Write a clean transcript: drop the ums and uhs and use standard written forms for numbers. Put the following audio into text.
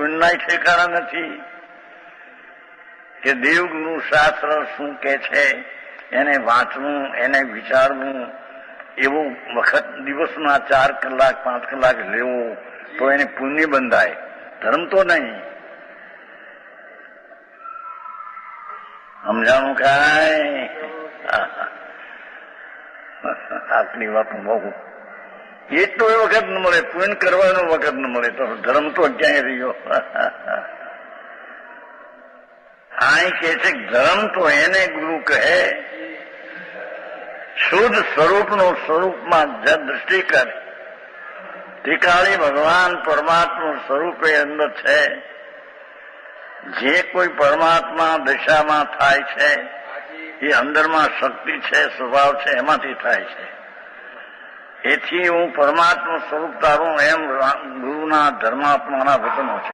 પુણ્યના ઠેકાણા નથી કે દેવગુરુ શાસ્ત્ર શું કે છે એને વાંચવું, એને વિચારવું, એવું વખત દિવસના 4 કલાક 5 કલાક લેવો તો એને પુણ્ય બંધાય, ધર્મ તો નહીં. સમજાણું કાંઈ? આટલી વાત બહુ એટલો એ વખત ન મળે, પુણ્ય કરવાનો વખત ન મળે તો ધર્મ તો ક્યાંય રહ્યો. આ કે છે ધર્મ તો એને ગુરુ કહે શુદ્ધ સ્વરૂપનો સ્વરૂપમાં દ્રષ્ટિ કરે. ટીકાળી ભગવાન પરમાત્મા સ્વરૂપે અંદર છે. જે કોઈ પરમાત્મા દશામાં થાય છે એ અંદરમાં શક્તિ છે, સ્વભાવ છે, એમાંથી થાય છે. એથી હું પરમાત્મા સ્વરૂપ તારું એમ ગુરુના ધર્માત્માના વચનો છે.